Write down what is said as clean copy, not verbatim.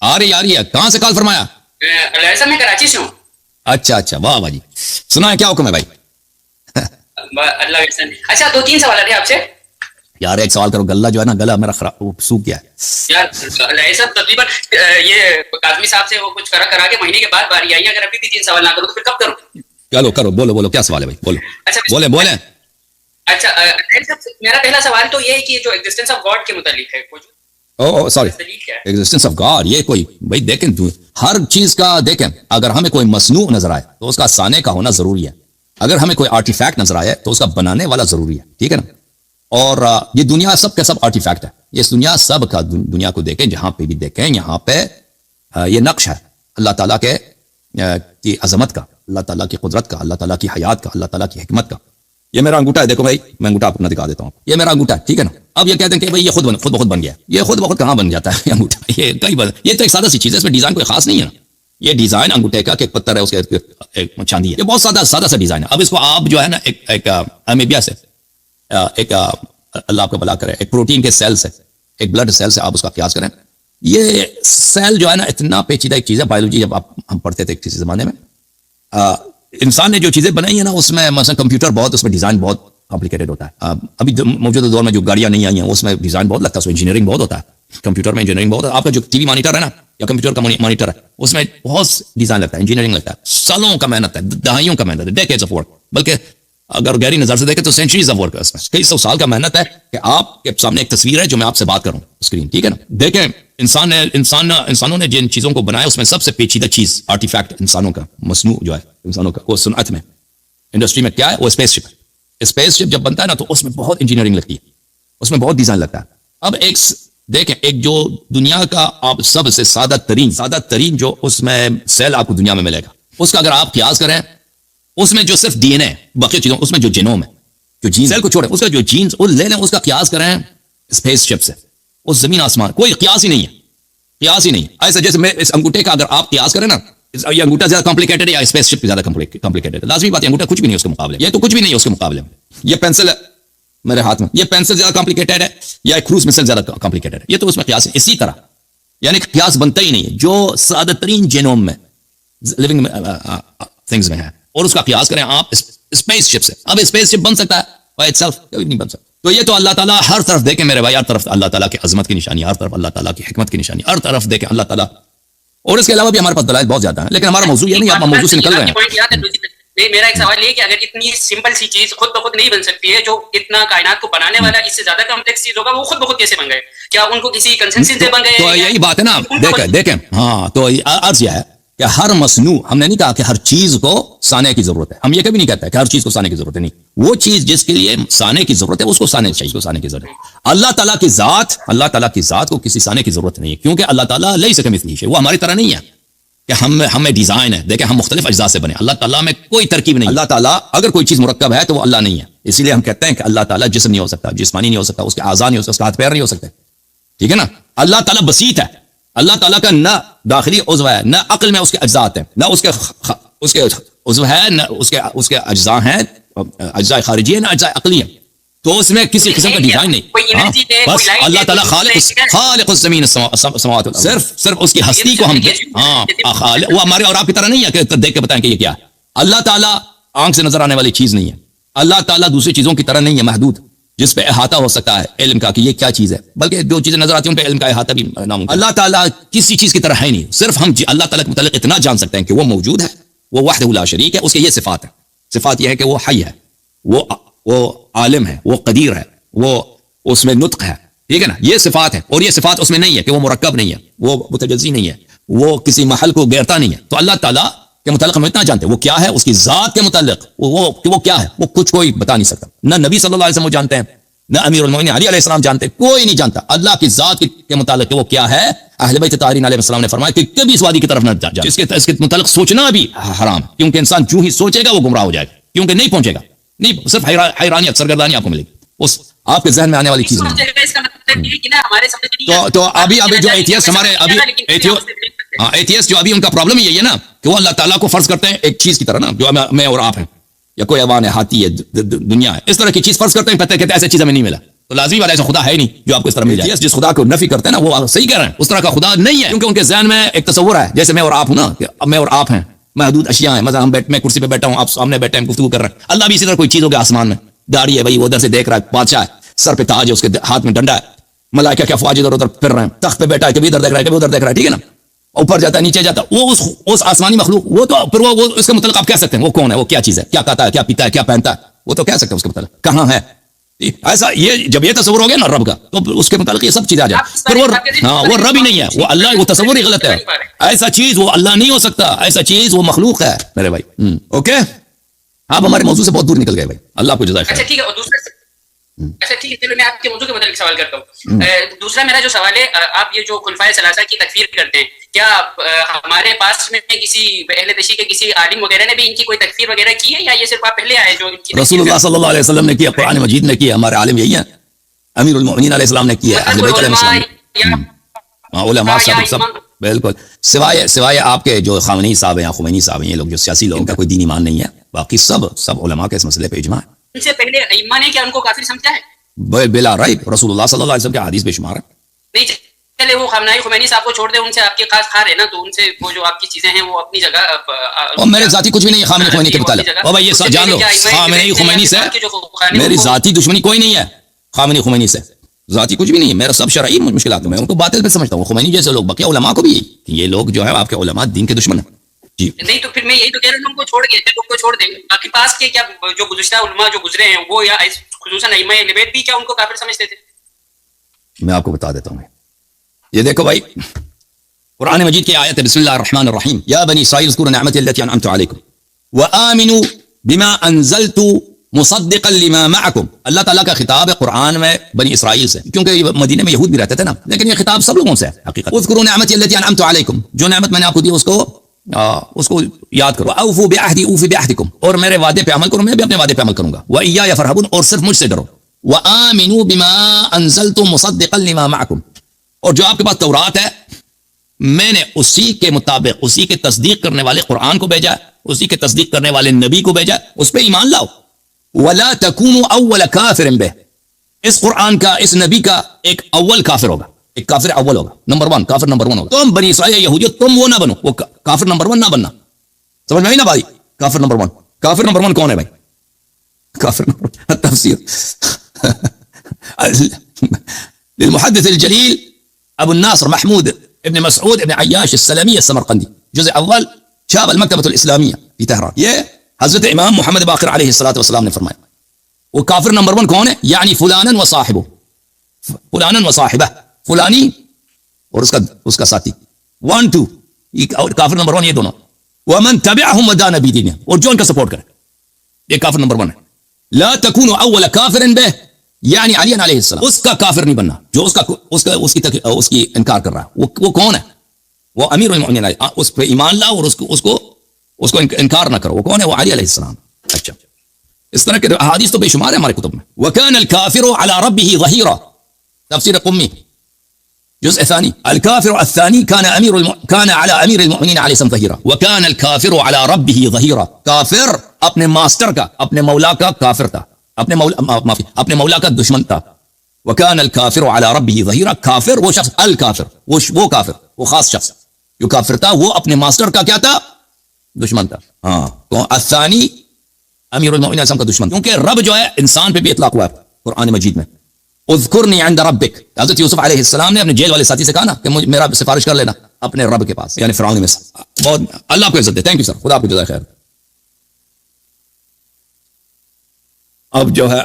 آ رہی ہے. کہاں سے کال فرمایا؟ صاحب میں کراچی سے ہوں. اچھا واہ واہ جی. سنائیں کیا حکم ہے بھائی؟ اللہ کا احسان. اچھا 2-3 سوال تھے آپ سے. یار ایک سوال کرو. گلا جو ہے نا, گلا میرا خراب سوکھ گیا ہے یار. صاحب تقریباً یہ کاظمی صاحب سے وہ کچھ کرا کے مہینے کے بعد باری آئی. اگر ابھی بھی 3 سوال نہ کروں تو پھر کب کروں؟ کرو بولو کیا سوال ہے بھائی؟ بولو. اچھا بولیں. اچھا میرا پہلا سوال تو یہ ہے کہ جو ایگزسٹنس آف گاڈ کے متعلق ہے. Sorry, existence of God. یہ کوئی بھائی دیکھیں, ہر چیز کا دیکھیں, اگر ہمیں کوئی مصنوع نظر آئے تو اس کا سانے کا ہونا ضروری ہے. اگر ہمیں کوئی آرٹیفیکٹ نظر آئے تو اس کا بنانے والا ضروری ہے. ٹھیک ہے نا. اور یہ دنیا سب کا سب آرٹیفیکٹ ہے. یہ دنیا سب کا, دنیا کو دیکھیں جہاں پہ بھی دیکھیں, یہاں پہ یہ نقش ہے اللہ تعالیٰ کے کی عظمت کا, اللہ تعالیٰ کی قدرت کا, اللہ تعالیٰ کی حیات کا, اللہ تعالیٰ کی حکمت کا. یہ میرا انگوٹھا ہے, دیکھو بھائی میں انگوٹھا اپنا دکھا دیتا ہوں. یہ میرا انگوٹھا ہے, ٹھیک ہے نا. اب یہ کہتے ہیں کہ بھائی یہ خود بخود بن گیا. یہ خود بخود کہاں بن جاتا ہے انگوٹھا؟ یہ کئی بار, یہ تو ایک سادہ سی چیز ہے, اس میں ڈیزائن کوئی خاص نہیں ہے نا. یہ ڈیزائن انگوٹھے کا کہ ایک پتھر ہے, اس کے ایک چاندی ہے, یہ بہت سادہ سا ڈیزائن ہے. اب اس کو آپ جو ہے نا ایک امیبیا سے, ایک اللہ آپ کو بلا کرے, ایک پروٹین کے سیل سے, ایک بلڈ سیل سے آپ اس کا قیاس کریں. یہ سیل جو ہے نا اتنا پیچیدہ ایک چیز ہے. بایولوجی جب ہم پڑھتے تھے کسی زمانے میں, انسان نے جو چیزیں بنائی ہیں نا, اس میں مثلا کمپیوٹر بہت, اس میں ڈیزائن بہت کمپلیکیٹڈ ہوتا ہے. ابھی موجودہ دور میں جو گاڑیاں نہیں آئی ہیں اس میں ڈیزائن بہت لگتا ہے, اس میں انجینئرنگ بہت ہوتا ہے. کمپیوٹر میں انجینئرنگ بہت ہے. آپ کا جو ٹی وی مانیٹر ہے نا, یا کمپیوٹر کا مانیٹر ہے, اس میں بہت ڈیزائن لگتا ہے, انجینئرنگ لگتا ہے, سالوں کا محنت ہے, دہائیوں کا محنت ہے, ڈیکیڈز آف ورک. بلکہ اگر گہری نظر سے دیکھیں تو سینچریز آف ورک ہے اس میں. کئی سو سال کا محنت ہے کہ آپ کے سامنے ایک تصویر ہے جو میں آپ سے بات کروں اسکرین, ٹھیک ہے نا. دیکھیں انسانوں نے جن چیزوں کو بنایا اس میں سب سے پیچیدہ چیز آرٹیفیکٹ انسانوں کا مصنوع جو ہے انسانوں کا, وہ صنعت میں انڈسٹری میں کیا ہے, وہ اسپیس شپ ہے. اسپیس شپ جب بنتا ہے نا تو اس میں بہت انجینئرنگ لگتی ہے, اس میں بہت ڈیزائن لگتا ہے. اب دیکھیں ایک جو دنیا کا آپ سب سے سادہ ترین جو اس میں سیل آپ کو دنیا میں ملے گا, اس کا اگر آپ قیاس کریں, اس میں جو صرف ڈی این اے, باقی چیزوں اس میں جو جینوم ہے, جو جین سیل کو چھوڑیں, اس کا جو جینز وہ لے لیں, اس کا قیاس کریں اسپیس شپ سے. اس زمین آسمان کوئی قیاس ہی نہیں ہے. ایسا جیسے میں اس انگوٹھے کا اگر آپ قیاس کریں نا, یہ انگوٹھا زیادہ کمپلیکیٹڈ ہے یا اسپیس شپ زیادہ کمپلیکیٹڈ ہے؟ لازمی بات ہے, انگوٹھا کچھ بھی نہیں ہے اس کے مقابلے. یہ تو کچھ بھی نہیں ہے اس کے مقابلے میں. یہ پینسل ہے میرے ہاتھ میں, یہ پینسل زیادہ کمپلیکیٹڈ ہے یا کروز مسل زیادہ کمپلیکیٹڈ ہے؟ یہ تو اس میں قیاس ہے. اسی طرح یعنی قیاس بنتا ہی نہیں ہے جو سادہ ترین جینوم میں لیونگ تھنگز میں ہے, اور اس کا قیاس کریں آپ اسپیس شپ سے. اب اسپیس شپ بن سکتا ہے بائی اٹ سیلف؟ کبھی نہیں بن سکتا. تو یہ تو اللہ تعالیٰ ہر طرف دیکھیں میرے بھائی, ہر طرف اللہ تعالیٰ کی عظمت کی نشانی, ہر طرف اللہ تعالیٰ کی حکمت کی نشانی, ہر طرف دیکھیں اللہ تعالیٰ. اور اس کے علاوہ بھی ہمارے پاس دلائل بہت زیادہ ہیں, لیکن ہمارا موضوع یہ نہیں, آپ موضوع سے نکل رہے ہیں. میرا ایک سوال یہ کہ اگر اتنی سمپل سی چیز خود بخود نہیں بن سکتی ہے, جو اتنا کائنات کو بنانے والا اس سے زیادہ کمپلیکس چیز ہوگا, وہ خود بخود کیسے بن گئے؟ کیا ان کو کسی کنسنسس سے بن گئے؟ تو یہی بات ہے نا, دیکھیں ہاں, تو عرض یہ ہے کہ ہر مصنوع, ہم نے نہیں کہا کہ ہر چیز کو سانے کی ضرورت ہے, ہم یہ کبھی نہیں کہتے کہ ہر چیز کو سانے کی ضرورت ہے. نہیں, وہ چیز جس کے لیے سانے کی ضرورت ہے اس کو سانے چاہیے, سانے کی ضرورت ہے. اللہ تعالیٰ کی ذات کو کسی سانے کی ضرورت نہیں ہے, کیونکہ اللہ تعالیٰ لیس کمثلہ شیء, وہ ہماری طرح نہیں ہے کہ ہمیں ڈیزائن ہے. دیکھیں ہم مختلف اجزاء سے بنے, اللہ تعالیٰ میں کوئی ترکیب نہیں. اللہ تعالیٰ اگر کوئی چیز مرکب ہے تو وہ اللہ نہیں ہے. اسی لیے ہم کہتے ہیں کہ اللہ تعالیٰ جسم نہیں ہو سکتا, جسمانی نہیں ہو سکتا, اس کے اعضاء نہیں ہو سکتا, اس کا ہاتھ پیر نہیں ہو سکتے, ٹھیک ہے نا. اللہ تعالیٰ بسیط ہے, اللہ تعالیٰ کا نہ داخلی عضو ہے, نہ عقل میں اس کے اجزاء ہیں, نہ اس کے عضو ہے, نہ اس کے اجزاء ہیں, اجزاء خارجی ہے, نہ اجزاء عقلی ہیں. تو اس میں کسی قسم کا ڈیزائن نہیں. بس اللہ تعالیٰ خالق الزمین السماوات, صرف اس کی ہستی کو ہم وہ ہمارے اور آپ کی طرح نہیں ہے کہ دیکھ کے بتائیں کہ یہ کیا ہے. اللہ تعالیٰ آنکھ سے نظر آنے والی چیز نہیں ہے. اللہ تعالیٰ دوسری چیزوں کی طرح نہیں ہے محدود, جس پہ احاطہ ہو سکتا ہے علم کا کہ یہ کیا چیز ہے, بلکہ جو چیزیں نظر آتی ہیں ان پہ علم کا احاطہ بھی ناممکن. اللہ تعالیٰ کسی چیز کی طرح ہے نہیں. صرف ہم اللہ تعالیٰ کے متعلق اتنا جان سکتے ہیں کہ وہ موجود ہے, وہ وحدہ لا شریک ہے, اس کے یہ صفات ہیں. صفات یہ ہے کہ وہ حی ہے, وہ عالم ہے, وہ قدیر ہے, وہ اس میں نطق ہے, ٹھیک ہے نا. یہ صفات ہے, اور یہ صفات اس میں نہیں ہے کہ وہ مرکب نہیں ہے, وہ متجزی نہیں ہے, وہ کسی محل کو گھیرتا نہیں ہے. تو اللہ تعالیٰ کے متعلق ہم اتنا جانتے ہیں وہ کیا ہے, اس کی ذات کے متعلق وہ کیا ہے, وہ کچھ کوئی بتا نہیں سکتا. نہ نبی صلی اللہ علیہ وسلم جانتے ہیں, نہ امیر المومنین علی علیہ السلام جانتے, کوئی نہیں جانتا اللہ کی ذات کے متعلق وہ کیا ہے. اہل بیت طاہرین علیہ السلام نے فرمایا کہ کبھی اس وادی کی طرف نہ جائے, اس کے متعلق سوچنا بھی حرام, کیونکہ انسان جو ہی سوچے گا وہ گمراہ ہو جائے گا, کیونکہ نہیں پہنچے گا. نہیں, صرف حیرانیت, سرگردانی آپ کو ملے گی, اس آپ کے ذہن میں آنے والی چیز نہیں. تو ابھی جو ایتھیسٹ ہمارے ایتھیسٹ جو ابھی ان کا پرابلم یہی ہے نا کہ وہ اللہ تعالیٰ کو فرض کرتے ہیں ایک چیز کی طرح نا, جو میں اور آپ ہیں, یا کوئی حیوان ہے, ہاتھی ہے, دنیا ہے, اس طرح کی چیز فرض کرتے ہیں, کہتے ہیں ایسا چیز ہمیں نہیں ملا. تو لازمی والا ایسا خدا ہے ہی نہیں جو آپ کو اس طرح مل جائے. جس خدا کو نفی کرتے ہیں نا وہ صحیح کہہ رہے ہیں, اس طرح کا خدا نہیں ہے, کیونکہ ان کے ذہن میں ایک تصور ہے جیسے میں اور آپ ہوں نا, کہ اب میں اور آپ ہیں, محدود اشیاء ہیں. مثلا ہم میں کرسی پہ بیٹھا ہوں, آپ سامنے بیٹھے ہیں, گفتگو کر رہے ہیں. اللہ بھی اسی طرح کوئی چیز ہوگی آسمان میں, داڑھی ہے بھائی, وہ ادھر سے دیکھ رہا ہے, بادشاہ ہے, سر پہ تاج ہے, اس کے ہاتھ میں ڈنڈا ہے, ملائکہ کے افواج ادھر ادھر پھر رہے ہیں, تخت پہ بیٹھا ہے, کبھی ادھر دیکھ رہا ہے کبھی ادھر دیکھ رہا ہے, ٹھیک ہے نا, اوپر جاتا ہے نیچے جاتا ہے. وہ اس آسمانی مخلوق, وہ تو پھر وہ اس کے متعلق آپ کہہ سکتے ہیں وہ کون ہے, وہ کیا چیز ہے, کیا کہتا ہے, کیا پیتا ہے, کیا پہنتا ہے, وہ تو کہہ سکتے ہیں اس کے متعلق کہاں ہے. ایسا یہ جب یہ تصور ہو گیا نا رب کا, تو اس کے متعلق یہ سب چیز آ جائے. پھر وہ رب ہی نہیں ہے, وہ اللہ, وہ تصور ہی غلط ہے. ایسا چیز وہ اللہ نہیں ہو سکتا, ایسا چیز وہ مخلوق ہے میرے بھائی. اوکے, آپ ہمارے موضوع سے بہت دور نکل گئے بھائی, اللہ آپ کو جزائے خیر. اچھا ٹھیک ہے, اور دوسرا اچھا ٹھیک ہے, چلو میں آپ کے موضوع کے متعلق سوال کرتا ہوں. دوسرا میرا جو سوال ہے, آپ یہ جو خلفائے ثلاثہ کی تکفیر کرتے ہیں, کیا ہمارے پاس میں کسی اہل تشیع کے کسی عالم وغیرہ نے بھی ان کی کوئی تکفیر وغیرہ کی ہے, یا یہ صرف آپ پہلے آئے جو رسول اللہ صلی اللہ علیہ وسلم نے کیا, قرآن مجید نے کیا, ہمارے عالم یہی ہیں, امیر المؤمنین علیہ السلام نے کیا, اہل بیت علیہ السلام, علماء سب بالکل, سوائے آپ کے جو خامنئی صاحب ہیں یا خمینی صاحب ہیں, یہ لوگ جو سیاسی لوگوں کا کوئی دین ایمان نہیں ہے, باقی سب علماء کے اس مسئلے پہ اجماع ہے. ان سے پہلے ائمہ نے کیا ان کو کافر سمجھا ہے؟ بلا ریب رسول اللہ صلی اللہ علیہ وسلم کے حدیث بے شمار ہے. نہیں چلے, وہ خامنہئی خمینی صاحب کو چھوڑ دیں, ان سے آپ کے خاص خار ہے نا, تو ان سے وہ جو آپ کی چیزیں ہیں وہ اپنی جگہ. اور میرے ذاتی کچھ بھی نہیں ہے خامنئی خمینی کے متعلق, اور بھائی یہ جان لو, خامنئی خمینی سے میری ذاتی دشمنی کوئی نہیں ہے, خامنئی خمینی سے ذاتی کچھ بھی نہیں ہے, میرا سب شرعی مشکلات میں ان کو باطل پہ سمجھتا ہوں. خمینی جیسے لوگ بقیہ علماء کو بھی, یہ لوگ جو ہے آپ کے علماء دین کے دشمن ہیں. جی نہیں, تو پھر میں یہی تو کہہ رہا ہوں, ان کو چھوڑ کے لوگ کو چھوڑ دیں, باقی پاس کے کیا جو گزشتہ علماء جو گزرے ہیں وہ, یا خصوصاً ائمہ اہل بیت بھی, کیا ان کو کافر سمجھتے تھے؟ میں آپ کو بتا دیتا ہوں. یہ دیکھو بھائی, قرآن مجید کی آیت ہے, بسم اللہ الرحمن الرحیم, یا بنی اسرائیل اذکروا نعمتی التي انعمت علیکم وآمنوا بما انزلت مصدقا لما معکم. اللہ تعالیٰ کا خطاب ہے قرآن میں بنی اسرائیل سے, کیونکہ مدینے میں یہود بھی رہتے تھے نا, لیکن یہ خطاب سب لوگوں سے ہے حقیقت. اذکروا نعمتی التي انعمت علیکم, جو نعمت میں نے آپ کو دی اس کو یاد کرو. اوفوا بعہدی اوفی بعہدکم, اور میرے وعدے پہ عمل کرو, میں بھی اپنے وعدے پہ عمل کروں گا. وإیایا فرہبون, اور صرف مجھ سے ڈرو. وآمنوا بما انزلت مصدقا لما معکم, اور جو آپ کے پاس تورات ہے میں نے اسی کے مطابق, اسی کے تصدیق کرنے والے قرآن کو بھیجا, اسی کے تصدیق کرنے والے نبی کو بھیجا, اس پہ ایمان لاؤ. ولا تکونوا اول کافر بہ, اس قرآن کا, اس نبی کا ایک اول کافر ہوگا, ایک کافر اول ہوگا, نمبر 1, کافر نمبر 1 ہوگا. تم بنی اسرائیل یہودیو, تم وہ نہ بنو, وہ کافر نمبر 1 نہ بننا. سمجھ میں آئی نا بھائی, کافر نمبر 1. کافر نمبر 1 کون ہے بھائی؟ کافر نمبر تفسیر للمحدث الجلیل ابو الناصر محمود ابن مسعود ابن عیاش السلمی السمرقندی, جزء اول, شاب المکتبۃ الاسلامیہ فی تہران. یہ حضرت امام محمد باقر علیہ الصلوۃ والسلام نے فرمایا. وہ کافر نمبر 1 کون ہے؟ یعنی فلانا و صاحبہ, فلانا و صاحبہ, فلانی اور اس کا ساتھی, 1 2, کافر نمبر 1 یہ دونوں. ومن تبعهم ودان بدینہ, اور جو ان کا سپورٹ کرے, یہ کافر نمبر 1 ہے. لا تکونوا اول کافر بہ, یعنی علی علیہ السلام, اس کا کافر نہیں بننا جو اس کی انکار کر رہا ہے. وہ کون ہے؟ وہ امیر المؤمنین, اس پہ ایمان لاؤ اور اس کو انکار نہ کرو. وہ کون ہے؟ وہ علی علیہ السلام. اچھا, اس طرح کے احادیث تو بے شمار ہے ہمارے کتب میں. وکان الکافر علی ربہ ظہیرا, تفسیر قمی جزء ثانی. الکافر الثانی کان علی امیر المؤمنین علیہ السلام ظہیرا, وکان الکافر علی ربہ ظہیرا, کافر اپنے ماسٹر کا, اپنے مولا کا کافر تھا, اپنے مولا کا دشمن تھا. وکان الکافر علی ربہ ظہیرا, کافر وہ شخص, الکافر وہ کافر, وہ خاص شخص جو کافر تھا, وہ اپنے ماسٹر کا کیا تھا؟ دشمن تھا. ہاں, الثانی امیر المؤمنین علیہ السلام کا دشمن, کیونکہ رب جو ہے انسان پہ بھی اطلاق ہوا ہے قرآن مجید میں. اذکرنی عند ربک, حضرت یوسف علیہ السلام نے اپنے جیل والے ساتھی سے کہا نا کہ میرا سفارش کر لینا اپنے رب کے پاس, یعنی فرعون میں سے. بہت اللہ کو عزت دے. تھینک یو سر, خدا آپ کو جزائے خیر. اب جو ہے